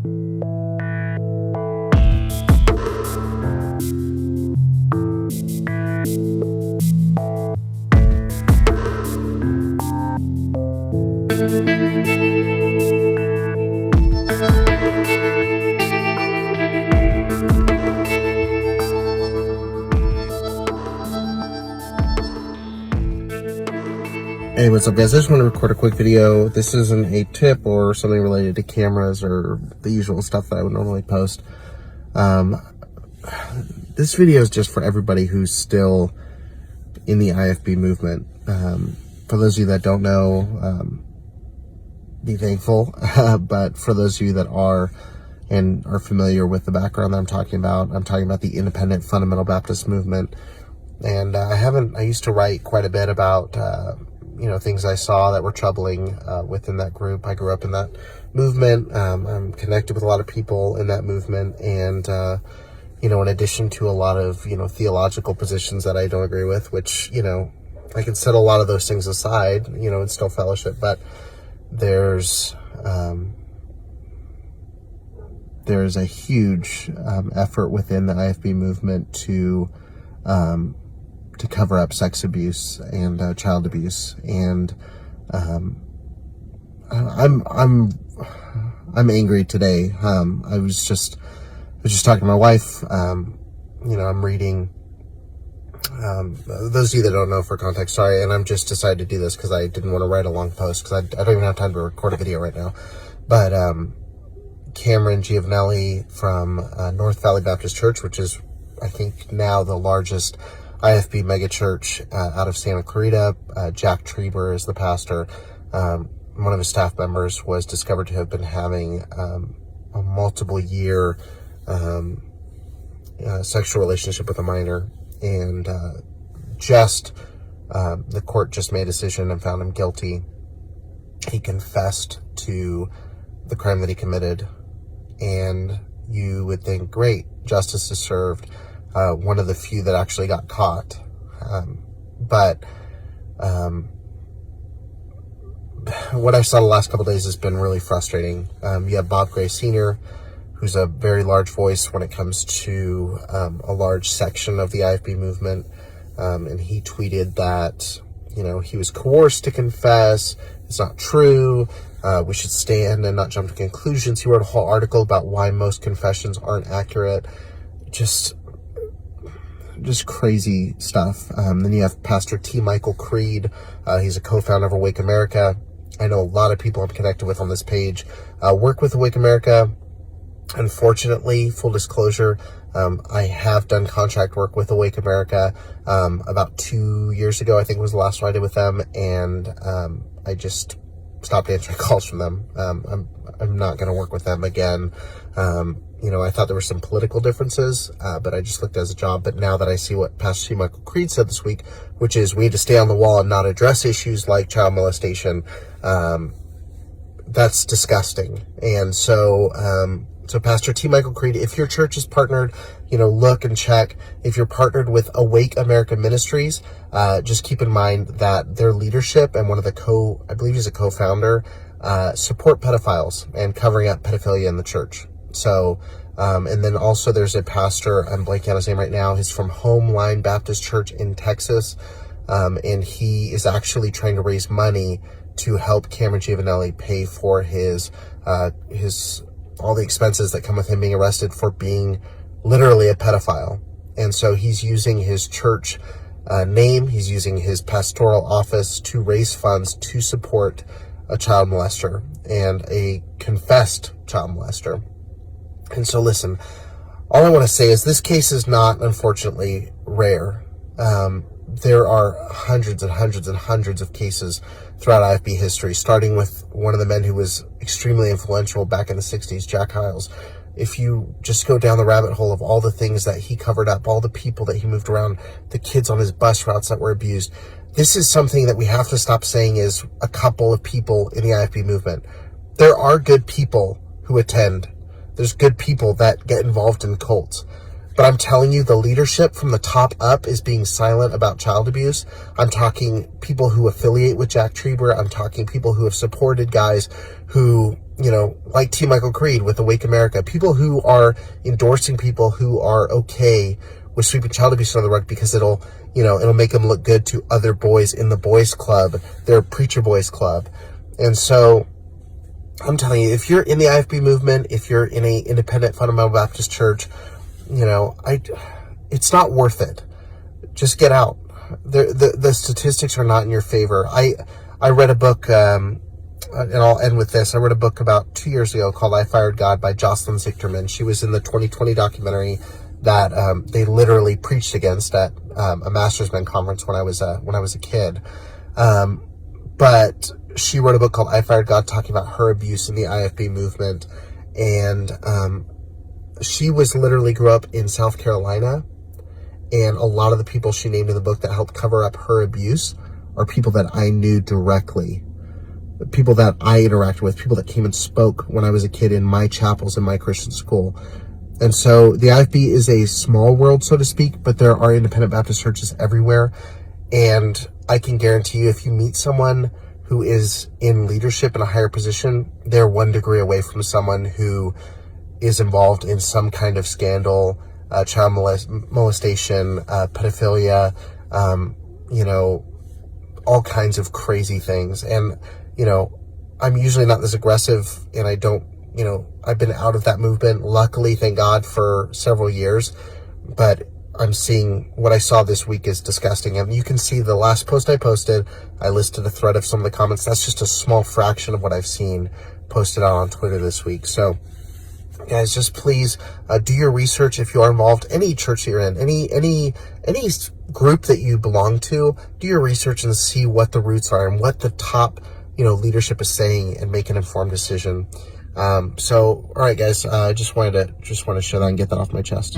Hey, what's up guys? I just want to record a quick video. This isn't a tip or something related to cameras or the usual stuff that I would normally post. This video is just for everybody who's still in the IFB movement. For those of you that don't know, be thankful. But for those of you that are and are familiar with the background that I'm talking about the independent fundamental Baptist movement. And I used to write quite a bit about things I saw that were troubling within that group. I grew up in that movement. I'm connected with a lot of people in that movement, and in addition to a lot of theological positions that I don't agree with, which I can set a lot of those things aside, and still fellowship. But there's a huge effort within the IFB movement to cover up sex abuse and child abuse, and I'm angry today. I was just talking to my wife. I'm reading. Those of you that don't know, for context, sorry, and I'm just decided to do this because I didn't want to write a long post because I don't even have time to record a video right now. But Cameron Giovanelli from North Valley Baptist Church, which is I think now the largest IFB megachurch out of Santa Clarita. Jack Trieber is the pastor. One of his staff members was discovered to have been having a multiple year sexual relationship with a minor, and the court just made a decision and found him guilty. He confessed to the crime that he committed, and you would think, great, justice is served. One of the few that actually got caught. But what I saw the last couple of days has been really frustrating. You have Bob Gray Sr., who's a very large voice when it comes to a large section of the IFB movement. And he tweeted that, he was coerced to confess. It's not true. We should stand and not jump to conclusions. He wrote a whole article about why most confessions aren't accurate. Just crazy stuff. Then you have Pastor T. Michael Creed. He's a co-founder of Awake America. I know a lot of people I'm connected with on this page work with Awake America. Unfortunately, full disclosure, I have done contract work with Awake America about 2 years ago. I think was the last one I did with them, and I just stopped answering calls from them. I'm not going to work with them again. I thought there were some political differences, but I just looked as a job. But now that I see what Pastor T. Michael Creed said this week, which is we need to stay on the wall and not address issues like child molestation, that's disgusting. And so Pastor T. Michael Creed, if your church is partnered, look and check. If you're partnered with Awake America Ministries, just keep in mind that their leadership and one of the I believe he's a co-founder, support pedophiles and covering up pedophilia in the church. So, and then also there's a pastor, I'm blanking on his name right now. He's from Homeline Baptist Church in Texas. And he is actually trying to raise money to help Cameron Giovanelli pay for his all the expenses that come with him being arrested for being literally a pedophile. And so he's using his church name, he's using his pastoral office to raise funds to support a child molester and a confessed child molester. And so listen, all I want to say is this case is not, unfortunately, rare. There are hundreds and hundreds and hundreds of cases throughout IFB history, starting with one of the men who was extremely influential back in the 60s, Jack Hyles. If you just go down the rabbit hole of all the things that he covered up, all the people that he moved around, the kids on his bus routes that were abused, this is something that we have to stop saying is a couple of people in the IFB movement. There are good people who attend. There's good people that get involved in cults. But I'm telling you, the leadership from the top up is being silent about child abuse. I'm talking people who affiliate with Jack Trieber. I'm talking people who have supported guys who, like T. Michael Creed with Awake America, people who are endorsing people who are okay with sweeping child abuse under the rug because it'll make them look good to other boys in the boys club, their preacher boys club. And so I'm telling you, if you're in the IFB movement, if you're in a independent fundamental Baptist church, it's not worth it. Just get out. The statistics are not in your favor. I read a book, and I'll end with this. I read a book about 2 years ago called I Fired God by Jocelyn Zichterman. She was in the 2020 documentary that they literally preached against at a Master's Men conference when I was a kid. But she wrote a book called I Fired God, talking about her abuse in the IFB movement. And she literally grew up in South Carolina. And a lot of the people she named in the book that helped cover up her abuse are people that I knew directly. People that I interacted with, people that came and spoke when I was a kid in my chapels in my Christian school. And so the IFB is a small world, so to speak, but there are independent Baptist churches everywhere. And I can guarantee you, if you meet someone who is in leadership in a higher position, they're 1 degree away from someone who is involved in some kind of scandal, child molestation, pedophilia, all kinds of crazy things. And, I'm usually not this aggressive, and I don't, I've been out of that movement, luckily, thank God, for several years. But I'm seeing what I saw this week is disgusting. And you can see the last post I posted, I listed a thread of some of the comments. That's just a small fraction of what I've seen posted out on Twitter this week. So, guys, just please do your research if you are involved. Any church that you're in, any group that you belong to, do your research and see what the roots are and what the top, leadership is saying, and make an informed decision. So, all right, guys, I just wanted to share that and get that off my chest.